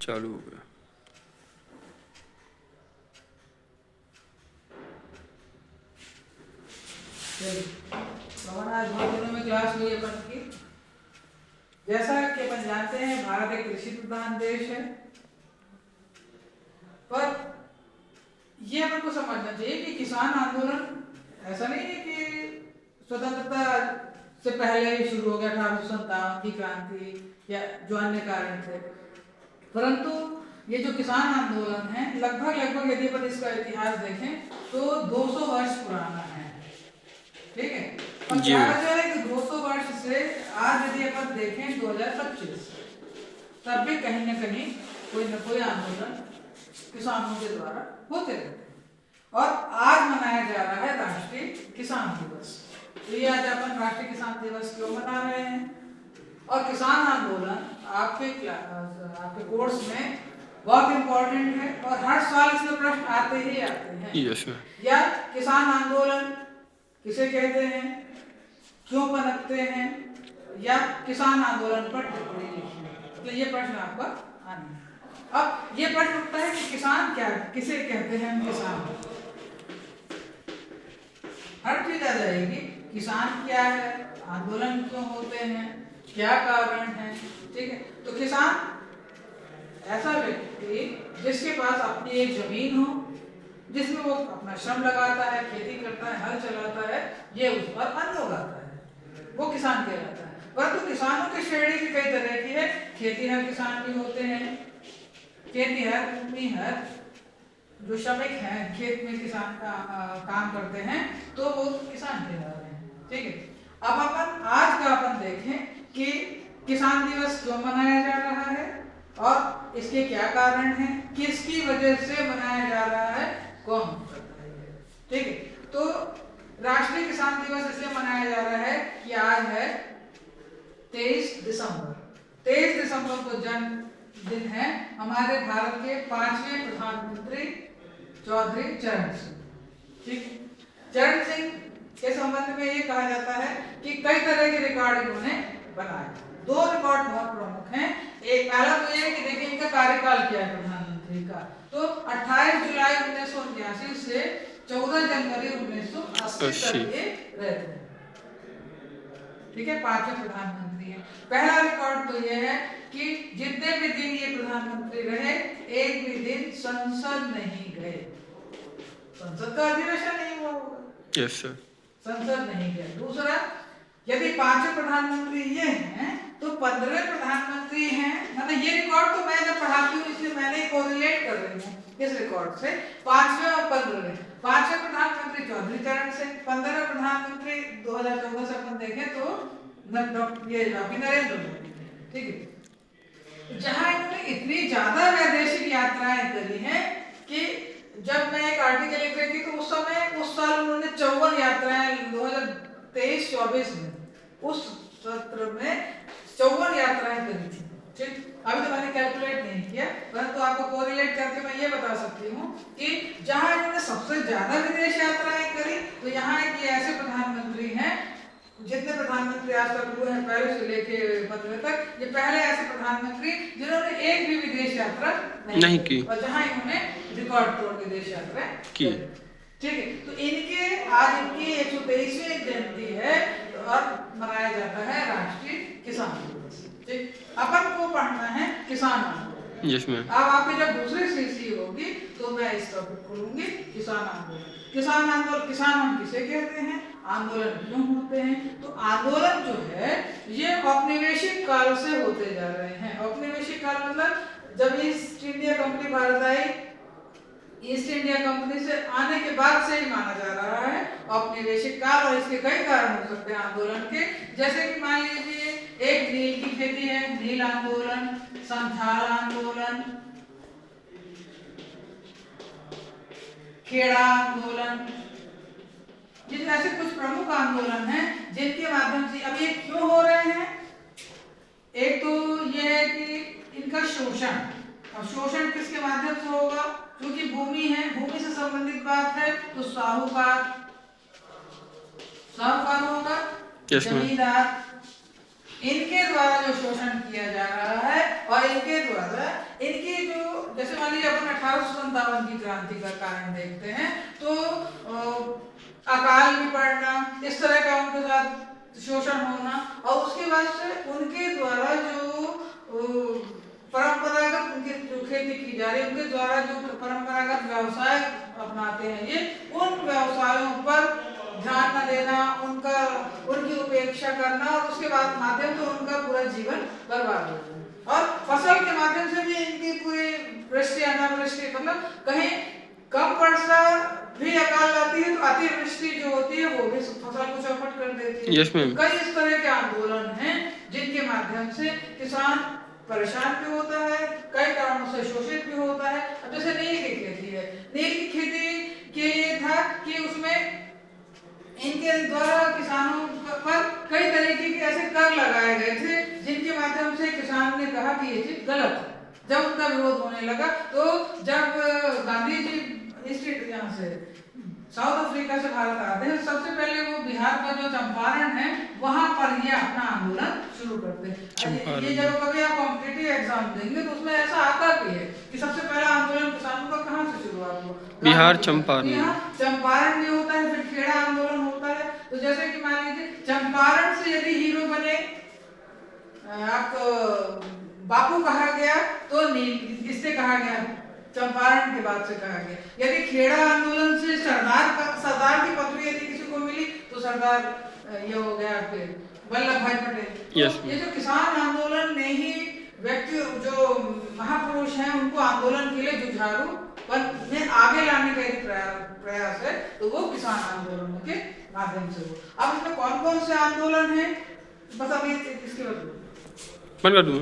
चालू हो गया। आज बहुत दिनों में क्लास हुई अपन की। जैसा कि अपन जानते हैं भारत एक कृषि प्रधान देश है, पर ये अपन को समझना चाहिए कि किसान आंदोलन ऐसा नहीं है कि स्वतंत्रता से पहले ही शुरू हो गया, 1857 की क्रांति या जो अन्य कारण थे, परंतु ये जो किसान आंदोलन है लगभग यदि अपन इसका इतिहास देखें तो 200 वर्ष पुराना है। ठीक है, और जी क्या मैम। वजह है कि 200 वर्ष से आज यदि अपन देखें 2025 तब भी कहीं न कहीं कोई न कोई आंदोलन किसानों के द्वारा होते रहते हैं। और आज मनाया जा रहा है राष्ट्रीय किसान दिवस। तो ये आज अपन राष्ट्रीय किसान दिवस क्यों मना रहे हैं? और किसान आंदोलन आपके कोर्स में बहुत इंपॉर्टेंट है और हर साल इसमें प्रश्न आते ही आते हैं। Yes ma'am. या किसान आंदोलन किसे कहते हैं, क्यों पनपते हैं, या किसान आंदोलन पर टिप्पणी लिखिए। तो ये प्रश्न आपका आने है। अब ये प्रश्न उठता है कि किसान क्या है, किसे कहते हैं किसान? हर चीज आ जाएगी, किसान क्या है, आंदोलन क्यों होते हैं, क्या कारण है। ठीक है, तो किसान ऐसा व्यक्ति जिसके पास अपनी एक जमीन हो, जिसमें वो अपना श्रम लगाता है, खेती करता है, हल चलाता है, ये उस पर अन्न उगाता है, वो किसान कहलाता है। परंतु किसानों की श्रेणी भी कई तरह की है। खेतीहर किसान भी होते हैं, खेतीहर, भूमिहर, जो श्रमिक हैं, खेत में किसान का काम करते हैं, तो वो किसान कहला रहे हैं। ठीक है, अब अपन आज का अपन देखें कि किसान दिवस क्यों मनाया जा रहा है और इसके क्या कारण हैं, किसकी वजह से मनाया जा रहा है, कौन करता है। ठीक है, तो राष्ट्रीय किसान दिवस इसलिए मनाया जा रहा है कि आज है 23 दिसंबर। 23 दिसंबर को जन्मदिन है हमारे भारत के 5वें प्रधानमंत्री चौधरी चरण सिंह। ठीक, चरण सिंह के संबंध में ये कहा जाता है कि कई तरह के रिकॉर्ड इन्होंने बनाए। दो रिकॉर्ड बहुत प्रमुख हैं। एक पहला तो ये है कि देखिए इनका कार्यकाल क्या है प्रधानमंत्री का, तो 28 जुलाई 1979 से 14 जनवरी 1980 तक ये रहते हैं। ठीक है, 5वें प्रधानमंत्री हैं। पहला रिकॉर्ड तो यह है कि जितने भी दिन ये प्रधानमंत्री रहे, एक भी दिन संसद नहीं गए, संसद का अधिवेशन नहीं हुआ होगा। Yes sir. संसद नहीं गए। दूसरा, यदि 5वें प्रधानमंत्री ये हैं तो 15वें प्रधानमंत्री हैं, मतलब ये रिकॉर्ड तो मैं जब पढ़ाती हूँ इसलिए मैंने कोरिलेट कर रही हूँ इस रिकॉर्ड से, 5वें और 15वें। 5वें प्रधानमंत्री चौधरी चरण सिंह, 15वें प्रधानमंत्री 2014 से अपन देखें तो ये नरेंद्र मोदी। ठीक है, जहां इन्होंने इतनी ज्यादा वैदेशिक यात्राएं करी हैं कि जब मैं एक आर्टिकल लिख रही थी तो उस समय उस साल उन्होंने 54 यात्राएं 2023-24 में, उस सत्र में 54 यात्राएं करी थी। ठीक, अभी तो मैंने कैलकुलेट नहीं किया, परंतु आपको कोरिलेट करके मैं ये बता सकती हूँ कि जहां इन्होंने सबसे ज्यादा विदेश यात्राएं करी, तो यहाँ एक ये ऐसे प्रधानमंत्री हैं, जितने प्रधानमंत्री आज तक हुए हैं पहले से लेके 15 तक, ये पहले ऐसे प्रधानमंत्री जिन्होंने एक भी विदेश यात्रा नहीं की, और जहां इन्होंने रिकॉर्ड तोड़ विदेश यात्रा की। ठीक है, तो इनके आज इनकी 123वीं जयंती है और मनाया जाता है राष्ट्रीय किसान दिवस। ठीक, अपन को पढ़ना है किसान आंदोलन। Yes ma'am. अब आपकी जब दूसरी सीसी होगी तो मैं इस टॉपिक खोलूंगी, किसान आंदोलन। किसान आंदोलन, किसान हम किसे कहते हैं, आंदोलन क्यों होते हैं? तो आंदोलन जो है ये औपनिवेशिक काल से होते जा रहे हैं। औपनिवेशिक काल मतलब जब ईस्ट इंडिया कंपनी भारत आई, ईस्ट इंडिया कंपनी से आने के बाद से ही माना जा रहा है औपनिवेशिक काल। और इसके कई कारण हो सकते हैं आंदोलन के, जैसे कि मान लीजिए एक नील की खेती है, नील आंदोलन, संथाल आंदोलन, खेड़ा आंदोलन, जिन ऐसे कुछ प्रमुख आंदोलन हैं जिनके माध्यम से अब ये क्यों हो रहे हैं। एक तो ये है कि इनका शोषण, और शोषण किसके माध्यम से होगा, क्योंकि भूमि है, भूमि से संबंधित बात है तो साहूकार होगा, जमींदार, इनके द्वारा जो शोषण किया जा रहा है और इनके द्वारा इनकी 1857 की क्रांति का कारण देखते हैं तो अकाल भी पड़ना, इस तरह का उनके साथ शोषण होना, और उसके बाद से उनके द्वारा जो परंपरागत उनकी जो खेती की जा रही है, उनके द्वारा जो परंपरागत व्यवसाय अपनाते हैं ये, उन व्यवसायों पर ध्यान न देना, उनकी उपेक्षा करना, और उसके बाद माध्यम से उनका पूरा जीवन बर्बाद हो जाना। और फसल के माध्यम से भी इनकी पूरी वृष्टि अनावृष्टि, मतलब कहीं कम वर्षा भी अकाल लाती है तो अतिवृष्टि जो होती है वो भी फसल को चौपट कर देती है। Yes, ma'am. कई इस तरह के आंदोलन हैं जिनके माध्यम से किसान परेशान भी होता है, कई कारणों से शोषित भी होता है। अब जैसे नील की खेती है, नील की खेती के लिए था कि उसमें इनके द्वारा किसानों पर कई तरीके के ऐसे कर लगाए गए थे जिनके माध्यम से किसान ने कहा कि ये चीज गलत है। जब उनका विरोध होने लगा तो जब गांधी जी स्टेट यहाँ से साउथ अफ्रीका से भारत आते हैं, सबसे पहले वो बिहार का जो चंपारण है वहां पर ये अपना आंदोलन शुरू करते हैं। ये जब कभी आप कॉम्पिटिटिव एग्जाम देंगे तो उसमें ऐसा आता भी है कि सबसे पहला आंदोलन किसानों का कहाँ से शुरुआत हुआ, बिहार चंपारण। चंपारण में होता है, फिर खेड़ा आंदोलन होता है। तो जैसे कि मान लीजिए चंपारण से यदि हीरो बने आप बापू कहा गया तो नील इससे कहा गया, चंपारण के बाद से कहा गया। यदि खेड़ा आंदोलन से सरदार की पदवी यदि किसी को मिली तो सरदार ये हो गया आपके वल्लभ भाई पटेल। yes, ये जो किसान आंदोलन ने ही व्यक्ति जो महापुरुष हैं उनको आंदोलन के लिए जुझारू में आगे लाने का एक प्रयास है, तो वो किसान आंदोलनों के माध्यम से हो। अब इसमें कौन कौन से आंदोलन है बस अभी इसके बाद बंद कर दूं।